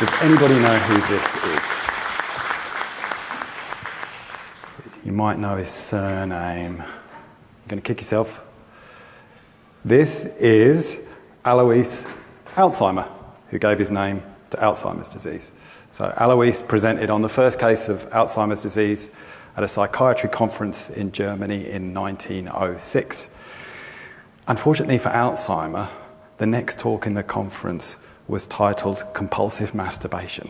Does anybody know who this is? You might know his surname. You're going to kick yourself. This is Alois Alzheimer, who gave his name to Alzheimer's disease. So Alois presented on the first case of Alzheimer's disease at a psychiatry conference in Germany in 1906. Unfortunately for Alzheimer, the next talk in the conference was titled Compulsive Masturbation.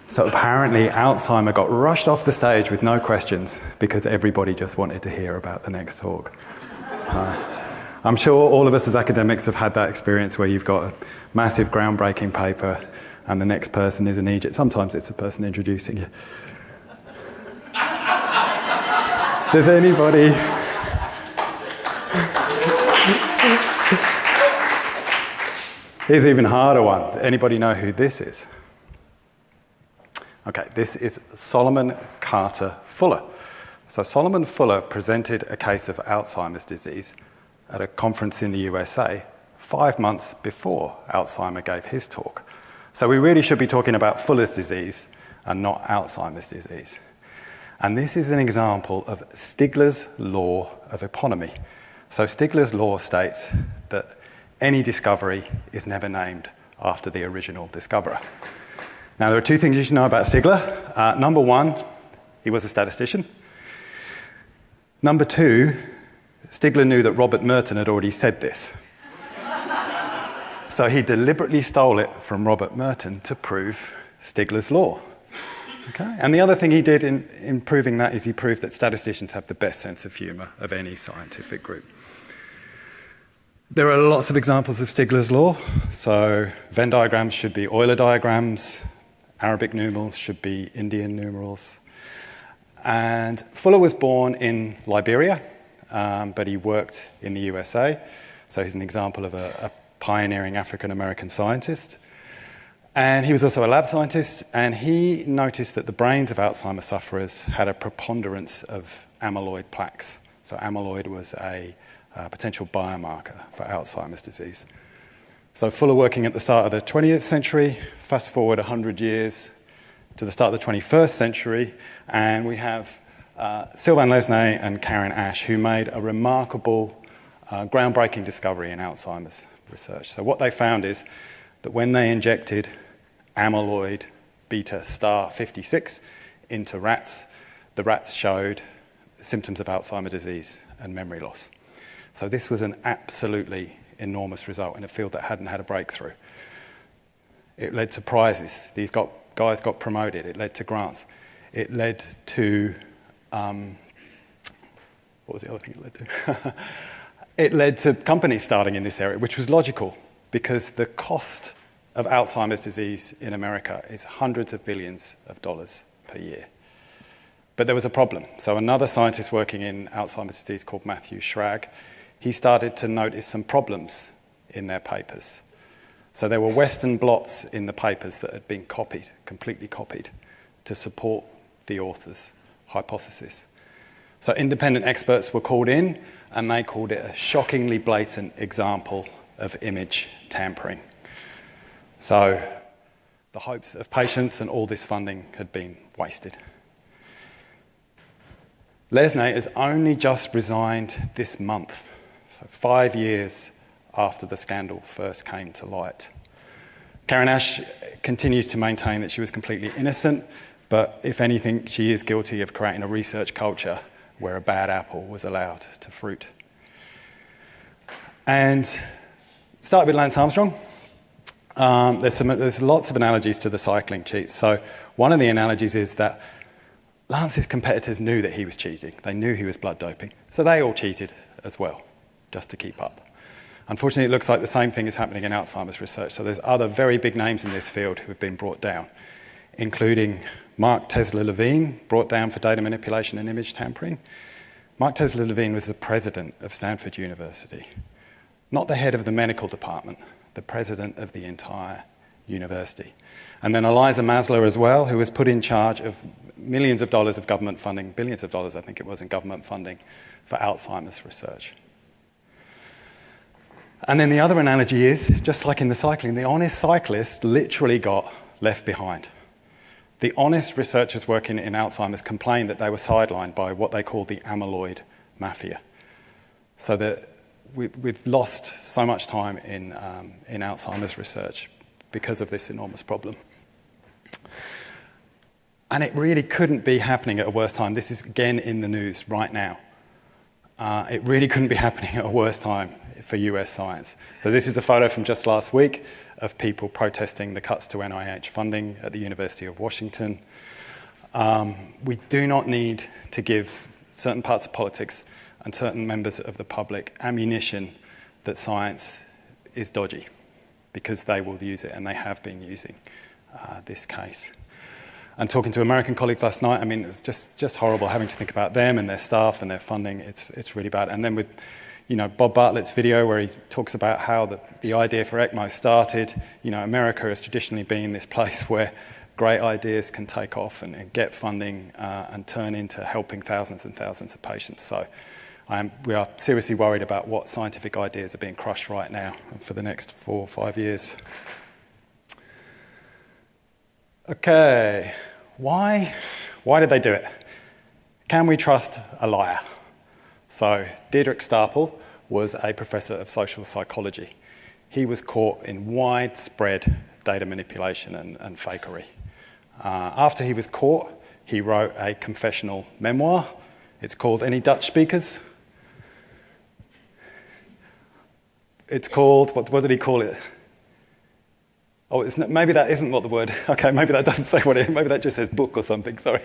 So apparently Alzheimer got rushed off the stage with no questions because everybody just wanted to hear about the next talk. So I'm sure all of us as academics have had that experience where you've got a massive groundbreaking paper and the next person is an idiot. Sometimes it's the person introducing you. Does anybody... Here's an even harder one. Anybody know who this is? Okay, this is Solomon Carter Fuller. So Solomon Fuller presented a case of Alzheimer's disease at a conference in the USA 5 months before Alzheimer gave his talk. So we really should be talking about Fuller's disease and not Alzheimer's disease. And this is an example of Stigler's law of eponymy. So Stigler's law states that any discovery is never named after the original discoverer. Now, there are two things you should know about Stigler. Number one, he was a statistician. Number two, Stigler knew that Robert Merton had already said this. So he deliberately stole it from Robert Merton to prove Stigler's law. Okay? And the other thing he did in proving that is he proved that statisticians have the best sense of humour of any scientific group. There are lots of examples of Stigler's law. So Venn diagrams should be Euler diagrams. Arabic numerals should be Indian numerals. And Fuller was born in Liberia, but he worked in the USA. So he's an example of a pioneering African-American scientist. And he was also a lab scientist, and he noticed that the brains of Alzheimer's sufferers had a preponderance of amyloid plaques. So amyloid was a potential biomarker for Alzheimer's disease. So Fuller, working at the start of the 20th century, fast forward 100 years to the start of the 21st century, and we have Sylvain Lesnay and Karen Ash, who made a remarkable, groundbreaking discovery in Alzheimer's research. So what they found is that when they injected amyloid beta star 56 into rats, the rats showed symptoms of Alzheimer's disease and memory loss. So this was an absolutely enormous result in a field that hadn't had a breakthrough. It led to prizes. These guys got promoted. It led to grants. It led to... what was the other thing it led to? It led to companies starting in this area, which was logical, because the cost of Alzheimer's disease in America is hundreds of billions of dollars per year. But there was a problem. So another scientist working in Alzheimer's disease called Matthew Schrag, he started to notice some problems in their papers. So there were Western blots in the papers that had been copied, completely copied, to support the author's hypothesis. So independent experts were called in, and they called it a shockingly blatant example of image tampering. So the hopes of patients and all this funding had been wasted. Lesnay has only just resigned this month, so 5 years after the scandal first came to light. Karen Ash continues to maintain that she was completely innocent, but if anything, she is guilty of creating a research culture where a bad apple was allowed to fruit. And started with Lance Armstrong. There's lots of analogies to the cycling cheats. So one of the analogies is that Lance's competitors knew that he was cheating. They knew he was blood doping. So they all cheated as well, just to keep up. Unfortunately, it looks like the same thing is happening in Alzheimer's research. So there's other very big names in this field who have been brought down, including Mark Tesler-Levine, brought down for data manipulation and image tampering. Mark Tesler-Levine was the president of Stanford University, not the head of the medical department, the president of the entire university. And then Eliza Maslow as well, who was put in charge of millions of dollars of government funding, billions of dollars I think it was in government funding for Alzheimer's research. And then the other analogy is, just like in the cycling, the honest cyclist literally got left behind. The honest researchers working in Alzheimer's complained that they were sidelined by what they called the amyloid mafia. So that we've lost so much time in Alzheimer's research because of this enormous problem. And it really couldn't be happening at a worse time. This is, again, in the news right now. It really couldn't be happening at a worse time for US science. So this is a photo from just last week of people protesting the cuts to NIH funding at the University of Washington. We do not need to give certain parts of politics and certain members of the public ammunition that science is dodgy, because they will use it, and they have been using this case. And talking to American colleagues last night, I mean, it's just horrible having to think about them and their staff and their funding. It's really bad. And then with, Bob Bartlett's video where he talks about how the idea for ECMO started. America has traditionally been this place where great ideas can take off and get funding and turn into helping thousands and thousands of patients. So we are seriously worried about what scientific ideas are being crushed right now for the next 4 or 5 years. Okay, why did they do it? Can we trust a liar? So Diederik Stapel was a professor of social psychology. He was caught in widespread data manipulation and fakery. After he was caught, he wrote a confessional memoir. It's called, any Dutch speakers? It's called, what did he call it? Oh, maybe that isn't what the word, okay, maybe that doesn't say what it is, maybe that just says book or something, sorry.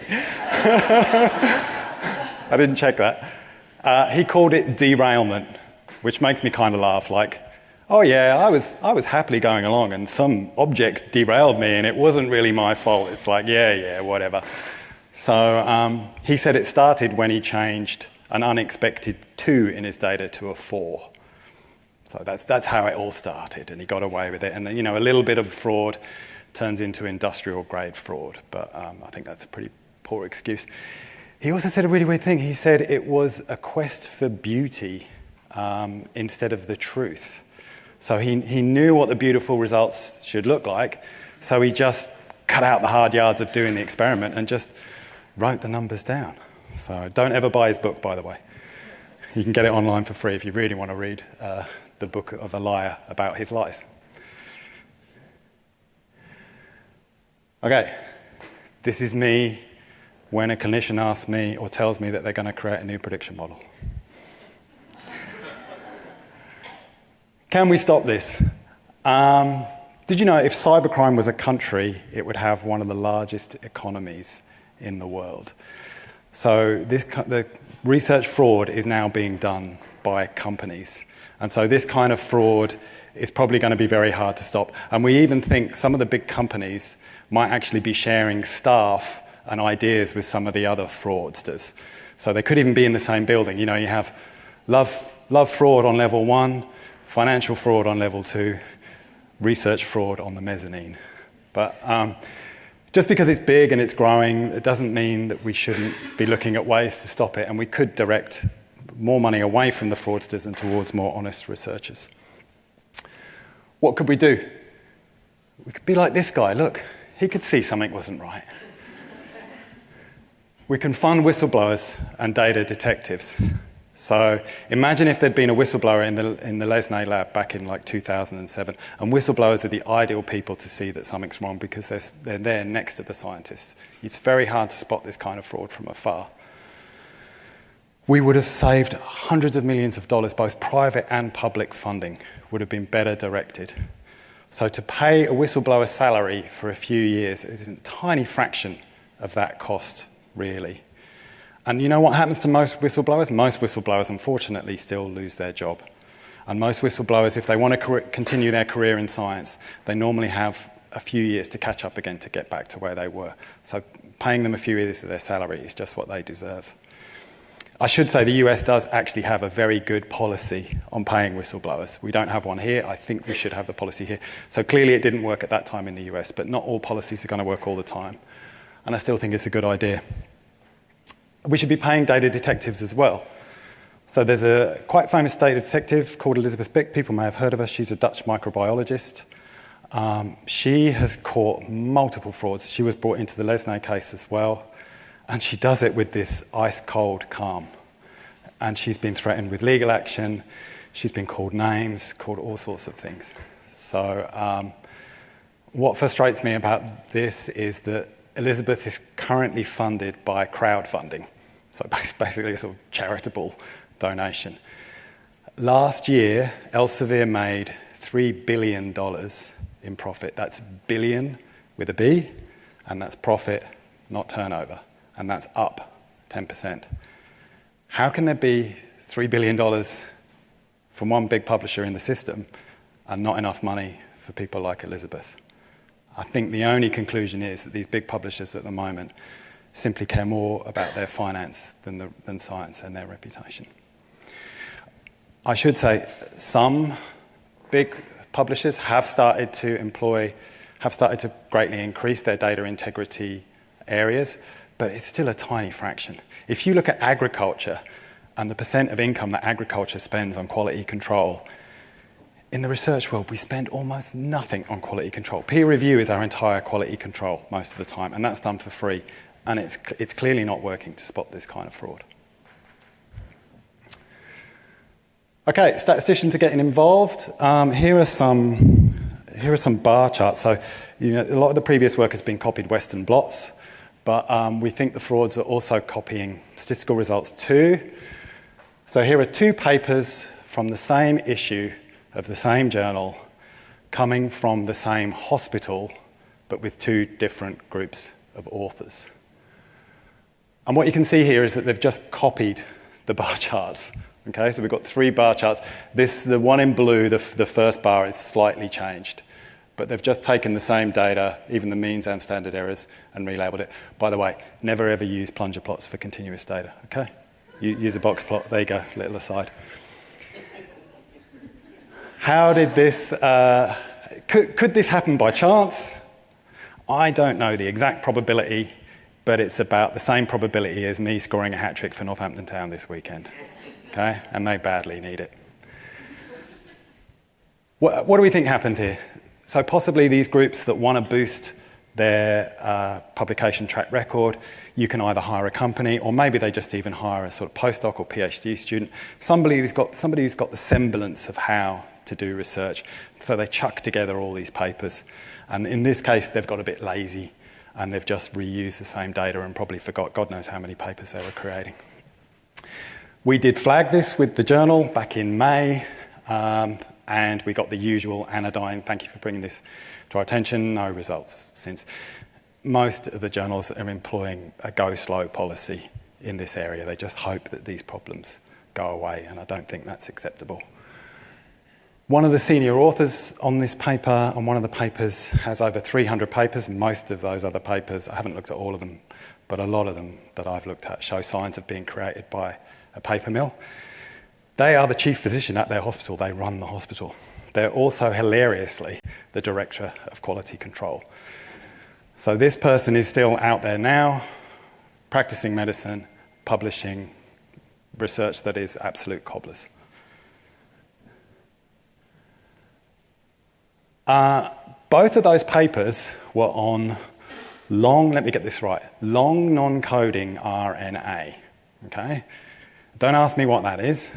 I didn't check that. He called it derailment, which makes me kind of laugh, like, oh yeah, I was happily going along and some object derailed me and it wasn't really my fault. It's like, yeah, whatever. So he said it started when he changed an unexpected 2 in his data to a 4. So that's how it all started, and he got away with it. And then, a little bit of fraud turns into industrial grade fraud, but I think that's a pretty poor excuse. He also said a really weird thing. He said it was a quest for beauty instead of the truth. So he knew what the beautiful results should look like, so he just cut out the hard yards of doing the experiment and just wrote the numbers down. So don't ever buy his book, by the way. You can get it online for free if you really want to read the book of a liar about his lies. Okay, this is me when a clinician asks me or tells me that they're going to create a new prediction model. Can we stop this? Did you know if cybercrime was a country, it would have one of the largest economies in the world? So the research fraud is now being done by companies. And so this kind of fraud is probably going to be very hard to stop. And we even think some of the big companies might actually be sharing staff and ideas with some of the other fraudsters. So they could even be in the same building. You have love fraud on level 1, financial fraud on level 2, research fraud on the mezzanine. But just because it's big and it's growing, it doesn't mean that we shouldn't be looking at ways to stop it, and we could direct more money away from the fraudsters and towards more honest researchers. What could we do? We could be like this guy. Look, he could see something wasn't right. We can fund whistleblowers and data detectives. So imagine if there'd been a whistleblower in the Lesnay lab back in like 2007, and whistleblowers are the ideal people to see that something's wrong because they're there next to the scientists. It's very hard to spot this kind of fraud from afar. We would have saved hundreds of millions of dollars, both private and public funding would have been better directed. So to pay a whistleblower salary for a few years is a tiny fraction of that cost, really. And you know what happens to most whistleblowers? Most whistleblowers, unfortunately, still lose their job. And most whistleblowers, if they want to continue their career in science, they normally have a few years to catch up again to get back to where they were. So paying them a few years of their salary is just what they deserve. I should say the US does actually have a very good policy on paying whistleblowers. We don't have one here. I think we should have the policy here. So clearly it didn't work at that time in the US, but not all policies are going to work all the time. And I still think it's a good idea. We should be paying data detectives as well. So there's a quite famous data detective called Elizabeth Bick. People may have heard of her. She's a Dutch microbiologist. She has caught multiple frauds. She was brought into the Lesnay case as well. And she does it with this ice-cold calm. And she's been threatened with legal action. She's been called names, called all sorts of things. So what frustrates me about this is that Elizabeth is currently funded by crowdfunding. So basically a sort of charitable donation. Last year, Elsevier made $3 billion in profit. That's billion with a B, and that's profit, not turnover. And that's up 10%. How can there be $3 billion from one big publisher in the system and not enough money for people like Elizabeth? I think the only conclusion is that these big publishers at the moment simply care more about their finance than science and their reputation. I should say some big publishers have started to greatly increase their data integrity areas, but it's still a tiny fraction. If you look at agriculture and the percent of income that agriculture spends on quality control, in the research world, we spend almost nothing on quality control. Peer review is our entire quality control most of the time, and that's done for free. And it's clearly not working to spot this kind of fraud. Okay, statisticians are getting involved. Here are some bar charts. So, a lot of the previous work has been copied Western blots, but we think the frauds are also copying statistical results too. So here are two papers from the same issue of the same journal, coming from the same hospital, but with two different groups of authors. And what you can see here is that they've just copied the bar charts. Okay, so we've got three bar charts. The one in blue, the first bar, is slightly changed. But they've just taken the same data, even the means and standard errors, and relabeled it. By the way, never ever use plunger plots for continuous data, okay? Use a box plot. There you go, little aside. How did this... could this happen by chance? I don't know the exact probability, but it's about the same probability as me scoring a hat-trick for Northampton Town this weekend. Okay? And they badly need it. What do we think happened here? So possibly these groups that want to boost their publication track record, you can either hire a company, or maybe they just even hire a sort of postdoc or PhD student, somebody who's got the semblance of how to do research. So they chuck together all these papers. And in this case, they've got a bit lazy, and they've just reused the same data and probably forgot God knows how many papers they were creating. We did flag this with the journal back in May, and we got the usual anodyne, thank you for bringing this to our attention, no results, since most of the journals are employing a go slow policy in this area. They just hope that these problems go away, and I don't think that's acceptable. One of the senior authors on this paper, on one of the papers, has over 300 papers. Most of those other papers, I haven't looked at all of them, but a lot of them that I've looked at show signs of being created by a paper mill. They are the chief physician at their hospital. They run the hospital. They're also, hilariously, the director of quality control. So this person is still out there now, practicing medicine, publishing research that is absolute cobblers. Both of those papers were on long, let me get this right, long non-coding RNA, okay? Don't ask me what that is,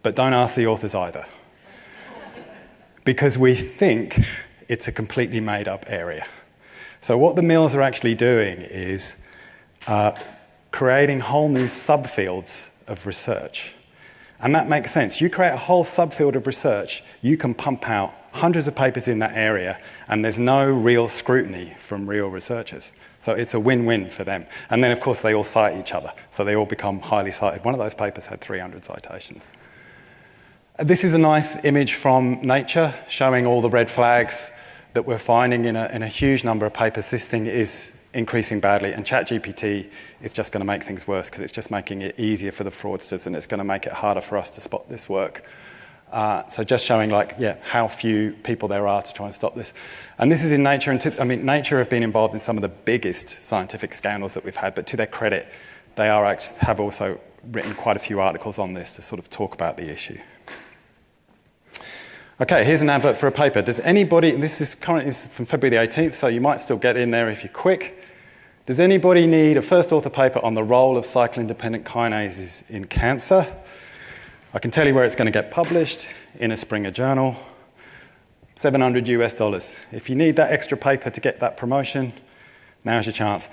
but don't ask the authors either. Because we think it's a completely made-up area. So what the mills are actually doing is creating whole new subfields of research. And that makes sense. You create a whole subfield of research, you can pump out hundreds of papers in that area, and there's no real scrutiny from real researchers. So it's a win-win for them. And then, of course, they all cite each other. So they all become highly cited. One of those papers had 300 citations. This is a nice image from Nature showing all the red flags that we're finding in a huge number of papers. This thing is increasing badly, and ChatGPT is just going to make things worse because it's just making it easier for the fraudsters, and it's going to make it harder for us to spot this work. So just showing, how few people there are to try and stop this. And this is in Nature. And Nature have been involved in some of the biggest scientific scandals that we've had, but to their credit, they have also written quite a few articles on this to sort of talk about the issue. Okay, here's an advert for a paper. Does anybody, and this is currently from February the 18th, so you might still get in there if you're quick. Does anybody need a first author paper on the role of cycle-independent kinases in cancer? I can tell you where it's going to get published, in a Springer journal, $700 US. If you need that extra paper to get that promotion, now's your chance.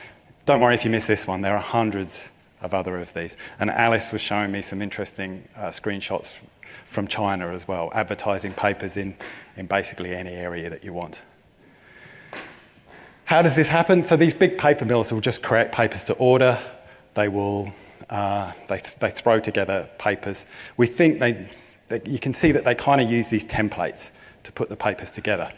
Don't worry if you miss this one, there are hundreds of other of these. And Alice was showing me some interesting screenshots from China as well, advertising papers in basically any area that you want. How does this happen? So these big paper mills will just create papers to order. They will they throw together papers. We think you can see that they kind of use these templates to put the papers together.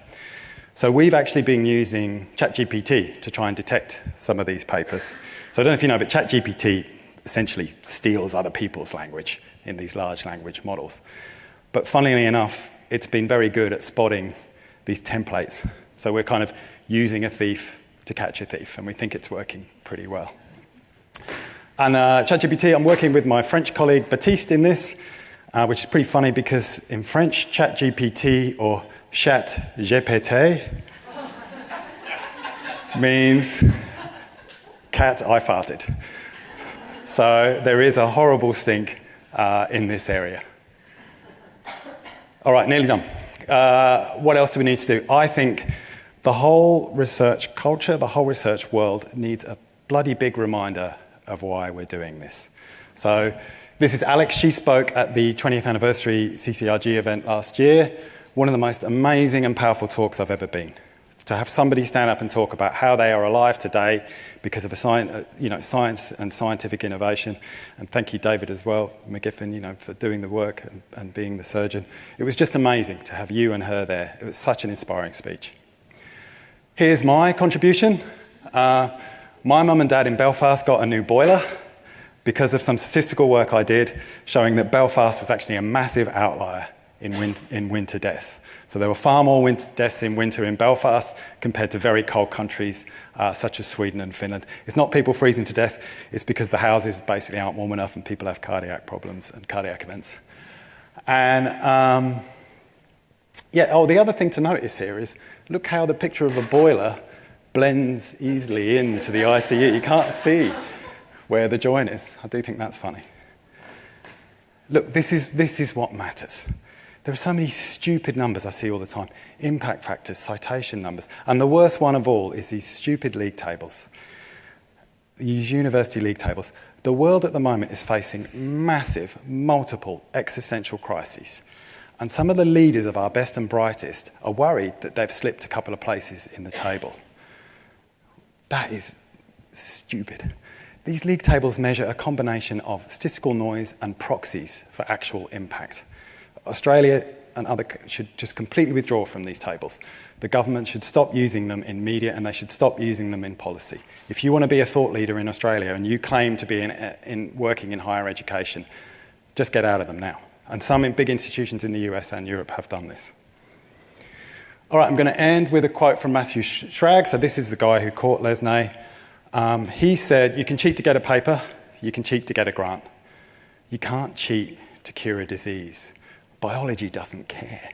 So we've actually been using ChatGPT to try and detect some of these papers. So I don't know if you know, but ChatGPT essentially steals other people's language in these large language models. But funnily enough, it's been very good at spotting these templates. So we're kind of using a thief to catch a thief, and we think it's working pretty well. And ChatGPT, I'm working with my French colleague Baptiste in this, which is pretty funny because in French, ChatGPT or ChatGPT means cat I farted. So there is a horrible stink in this area. All right, nearly done. What else do we need to do? I think the whole research culture, the whole research world needs a bloody big reminder of why we're doing this. So this is Alex. She spoke at the 20th anniversary CCRG event last year. One of the most amazing and powerful talks I've ever been. To have somebody stand up and talk about how they are alive today because of science and scientific innovation. And thank you, David, as well, McGiffin, for doing the work and being the surgeon. It was just amazing to have you and her there. It was such an inspiring speech. Here's my contribution. My mum and dad in Belfast got a new boiler because of some statistical work I did showing that Belfast was actually a massive outlier in winter deaths. So there were far more winter deaths in winter in Belfast compared to very cold countries such as Sweden and Finland. It's not people freezing to death, it's because the houses basically aren't warm enough and people have cardiac problems and cardiac events. And the other thing to notice here is, look how the picture of a boiler blends easily into the ICU. You can't see where the joint is. I do think that's funny. Look, this is what matters. There are so many stupid numbers I see all the time. Impact factors, citation numbers. And the worst one of all is these stupid league tables. These university league tables. The world at the moment is facing massive, multiple existential crises. And some of the leaders of our best and brightest are worried that they've slipped a couple of places in the table. That is stupid. These league tables measure a combination of statistical noise and proxies for actual impact. Australia and others should just completely withdraw from these tables. The government should stop using them in media and they should stop using them in policy. If you want to be a thought leader in Australia and you claim to be working in higher education, just get out of them now. And some big institutions in the US and Europe have done this. All right, I'm going to end with a quote from Matthew Schrag. So this is the guy who caught Lesnay. He said, you can cheat to get a paper, you can cheat to get a grant. You can't cheat to cure a disease. Biology doesn't care.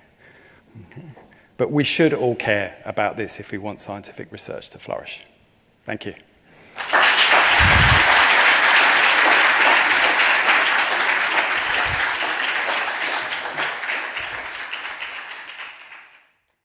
But we should all care about this if we want scientific research to flourish. Thank you.